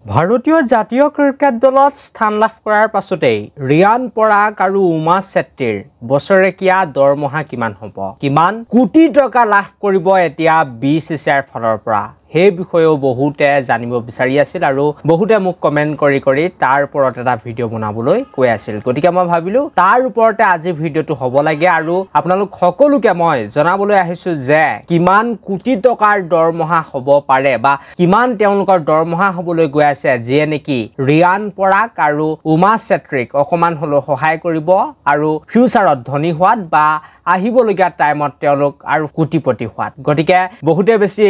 ভাৰতীয় জাতীয় ক্ৰিকেট দলত স্থান লাভ কৰাৰ পাছতেই ৰিয়ান পৰাগ আৰু উমা চেত্ৰীৰ বছৰেকীয়া দৰমহা কিমান হ'ব, কিমান কোটি টকা লাভ কৰিব এতিয়া BCCIৰ ফালৰ পৰা সেই বিষয়েও বহুতে জানিব বিচাৰি আছিল আৰু বহুতে মোক কমেন্ট কৰি তাৰ ওপৰত এটা ভিডিঅ' বনাবলৈ কৈ আছিল। গতিকে মই ভাবিলো তাৰ ওপৰতে আজি ভিডিঅ'টো হ'ব লাগে আৰু আপোনালোক সকলোকে মই জনাবলৈ আহিছো যে কিমান কোটি টকাৰ দৰমহা হ'ব পাৰে বা কিমান তেওঁলোকৰ দৰমহা হ'বলৈ গৈ আছে, যিয়ে নেকি ৰিয়ান পৰাগ আৰু উমা চেত্ৰীক অকমান হলেও সহায় কৰিব আৰু ফিউচাৰত ধনী হোৱাত বা আহিবলগীয়া টাইমত তেওঁলোক আৰু কোটিপতি হোৱাত। গতিকে বহুতে বেছি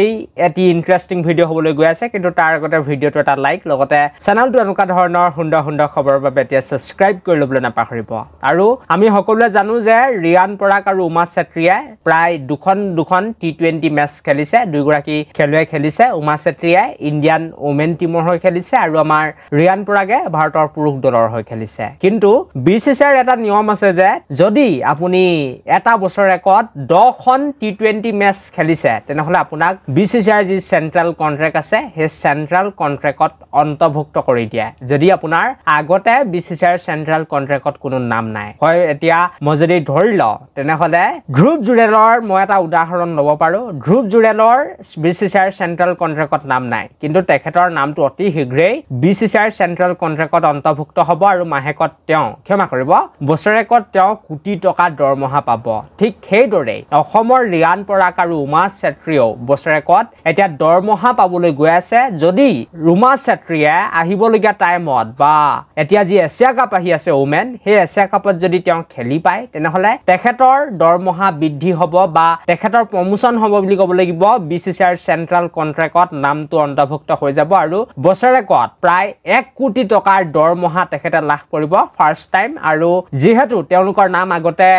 এটি ইন্টাৰেষ্টিং ভিডিঅ' হ'বলৈ গৈ আছে, কিন্তু তাৰ আগতে ভিডিঅ'টো এটা লাইক, লগতে চেনেলটো এনেকুৱা ধৰণৰ সুন্দৰ খবৰৰ বাবে এতিয়া সাবস্ক্ৰাইব কৰি ল'বলৈ নাপাহৰিব। আৰু আমি সকলোৱে জানো যে ৰিয়ান পৰাগ আৰু উমা চেত্ৰীয়ে প্ৰায় দুখন T20 মেচ খেলিছে, দুইগৰাকী খেলুৱৈ খেলিছে। উমা চেত্ৰীয়ে ইণ্ডিয়ান ওমেন টিমৰ হৈ খেলিছে আৰু আমাৰ ৰিয়ান পৰাগে ভাৰতৰ পুৰুষ দলৰ হৈ খেলিছে। কিন্তু BCCIৰ এটা নিয়ম আছে যে যদি আপুনি এটা বছৰেকত 10খন T20 মেচ খেলিছে তেনেহলে আপোনাক BCCIৰ যি চেন্ট্ৰেল কন্ট্ৰেক্ট আছে সেই চেন্ট্ৰেল কন্ট্ৰেক্টত অন্তৰ্ভুক্ত কৰি দিয়ে। যদি আপোনাৰ আগতে BCCIৰ চেন্ট্ৰেল কন্ট্ৰেক্টত কোনো নাম নাই, হয় এতিয়া মই যদি ধৰি লওঁ তেনেহলে ধ্ৰুৱ জুৰেলৰ মই এটা উদাহৰণ ল'ব পাৰো। ধ্ৰুৱ জুৰেলৰ BCCIৰ চেন্ট্ৰেল কন্ট্ৰেক্টত নাম নাই, কিন্তু তেখেতৰ নামটো অতি শীঘ্ৰেই BCCIৰ চেন্ট্ৰেল কন্ট্ৰেক্টত অন্তৰ্ভুক্ত হ'ব আৰু মাহেকত তেওঁ বছৰেকত তেওঁ কোটি টকা দৰমহা পাব। ঠিক সেইদৰে অসমৰ ৰিয়ান পৰাগ আৰু উমা চেত্ৰীয়েও বছৰেকত এতিয়া দৰমহা পাবলৈ গৈ আছে। যদি উমা চেত্ৰীয়ে আহিবলগীয়া টাইমত বা এতিয়া যি এছিয়া কাপ আহি আছে ওমেন, সেই এছিয়া কাপত যদি তেওঁ খেলি পায় তেনেহলে তেখেতৰ দৰমহা বৃদ্ধি হ'ব বা তেখেতৰ প্ৰমোচন হ'ব বুলি ক'ব লাগিব। BCCIৰ চেন্ট্ৰেল কন্ট্ৰেক্টত নামটো অন্তৰ্ভুক্ত হৈ যাব আৰু বছৰেকত প্ৰায় 1 কোটি টকাৰ দৰমহা তেখেতে লাভ কৰিব ফাৰ্ষ্ট টাইম। আৰু যিহেতু তেওঁলোকৰ নাম আগতে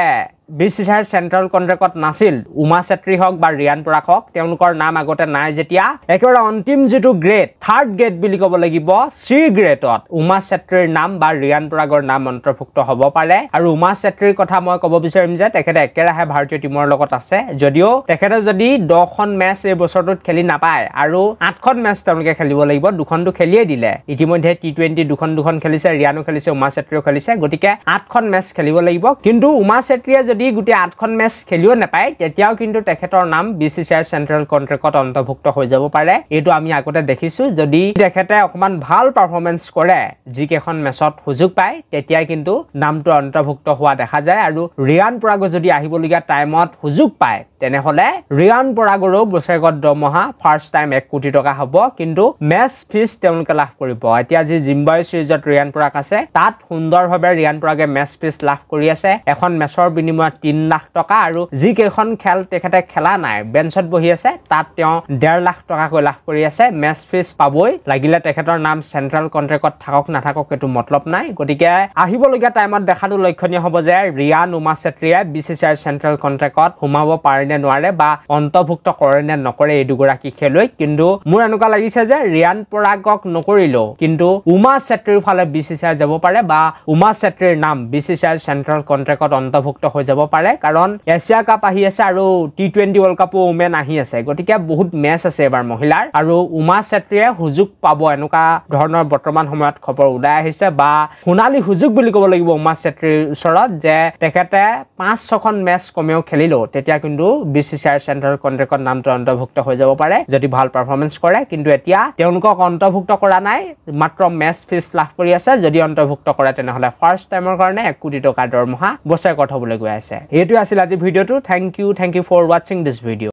BCCIৰ চেন্ট্ৰেল কন্ট্ৰেক্টত নাছিল, উমা চেত্ৰী হওক বা ৰিয়ান পৰাগ হওক, তেওঁলোকৰ নাম আগতে নাই যেতিয়া একেবাৰে অন্তিম যিটো গ্ৰেড, থাৰ্ড গ্ৰেড বুলি ক'ব লাগিব, C গ্ৰেডত উমা চেত্ৰীৰ নাম বা ৰিয়ান পৰাগৰ নাম অন্তৰ্ভুক্ত হ'ব পাৰে। আৰু উমা চেত্ৰীৰ কথা মই ক'ব বিচাৰিম যে তেখেতে একেৰাহে ভাৰতীয় টিমৰ লগত আছে, যদিও তেখেতে যদি 10খন মেচ এই বছৰটোত খেলি নাপায় আৰু 8খন মেচ তেওঁলোকে খেলিব লাগিব। 2খনটো খেলিয়ে দিলে ইতিমধ্যে T20 দুখন খেলিছে, ৰিয়ানো খেলিছে, উমা চেত্ৰীও খেলিছে, গতিকে 8খন মেচ খেলিব লাগিব। কিন্তু উমা চেত্ৰীয়ে যদি গোটেই 8খন মেচ খেলিও নাপায় তেতিয়াও কিন্তু তেখেতৰ নাম BCCIৰ চেন্ট্ৰেল কন্ট্ৰেক্টত অন্তৰ্ভুক্ত হৈ যাব পাৰে। এইটো আমি আগতে দেখিছো, যদি তেখেতে অকমান ভাল পাৰফৰমেন্স কৰে, যিকেইখন মেচত সুযোগ পায়, তেতিয়াই কিন্তু নামটো অন্তৰ্ভুক্ত হোৱা দেখা যায়। আৰু ৰিয়ান পৰাগো যদি আহিবলগীয়া টাইমত সুযোগ পায় তেনেহলে ৰিয়ান পৰাগৰো বছৰেকত দৰমহা ফাৰ্ষ্ট টাইম 1 কোটি টকা হ'ব, কিন্তু মেচ ফিজ তেওঁলোকে লাভ কৰিব। এতিয়া যি জিম্বাবৱে সিৰিজত ৰিয়ান পৰাগ আছে তাত সুন্দৰভাৱে ৰিয়ান পৰাগে মেচ ফিজ লাভ কৰি আছে। এখন মেচৰ বিনিময়ত 3 লাখ টকা, আৰু যিকেইখন খেল তেখেতে খেলা নাই, বেঞ্চত বহি আছে, তাত তেওঁ 1.5 লাখ টকাকৈ লাভ কৰি আছে। মেচ ফিজ পাবই, লাগিলে তেখেতৰ নাম চেন্ট্ৰেল কন্ট্ৰেক্টত থাকক নাথাকক এইটো মতলব নাই। গতিকে আহিবলগীয়া টাইমত দেখাটো লক্ষণীয় হ'ব যে ৰিয়ান উমা চেত্ৰীয়ে BCCIৰ চেন্ট্ৰেল কন্ট্ৰেক্টত সোমাব পাৰে নে নোৱাৰে বা অন্তৰ্ভুক্ত কৰে নে নকৰে এই দুগৰাকী খেলুৱৈ। কিন্তু মোৰ এনেকুৱা লাগিছে যে ৰিয়ান পৰাগক নকৰিলেও কিন্তু উমা চেত্ৰীৰ ফালে BCCI যাব পাৰে বা উমা চেত্ৰীৰ নাম BCCIৰ চেন্ট্ৰেল কন্ট্ৰেক্টত অন্তৰ্ভুক্ত হৈ যাব পাৰে, কাৰণ এছিয়া কাপ আহি আছে আৰু T20 ৱৰ্ল্ড কাপো ওমেন আহি আছে। গতিকে বহুত মেচ আছে এবাৰ মহিলাৰ, আৰু উমা চেত্ৰীয়ে সুযোগ পাব এনেকুৱা ধৰণৰ বৰ্তমান সময়ত খবৰ ওলাই আহিছে, বা সোণালী সুযোগ বুলি ক'ব লাগিব উমা চেত্ৰীৰ ওচৰত, যে তেখেতে 5-6খন মেচ কমেও খেলিলেও তেতিয়া কিন্তু BCCIৰ চেন্ট্ৰেল কন্ট্ৰেক্টত নামটো অন্তৰ্ভুক্ত হৈ যাব পাৰে যদি ভাল পাৰফৰমেন্স কৰে। কিন্তু এতিয়া তেওঁলোকক অন্তৰ্ভুক্ত কৰা নাই, মাত্ৰ মেচ ফিজ লাভ কৰি আছে। যদি অন্তৰ্ভুক্ত কৰে তেনেহলে ফাৰ্ষ্ট টাইমৰ কাৰণে 1 কোটি টকাৰ দৰমহা বছৰেকত হ'বলৈ গৈ আছে। এইটো আছিল আজি ভিডিঅ'টো। থেংক ইউ ফৰ ৱাচিং দিছ ভিডিঅ'।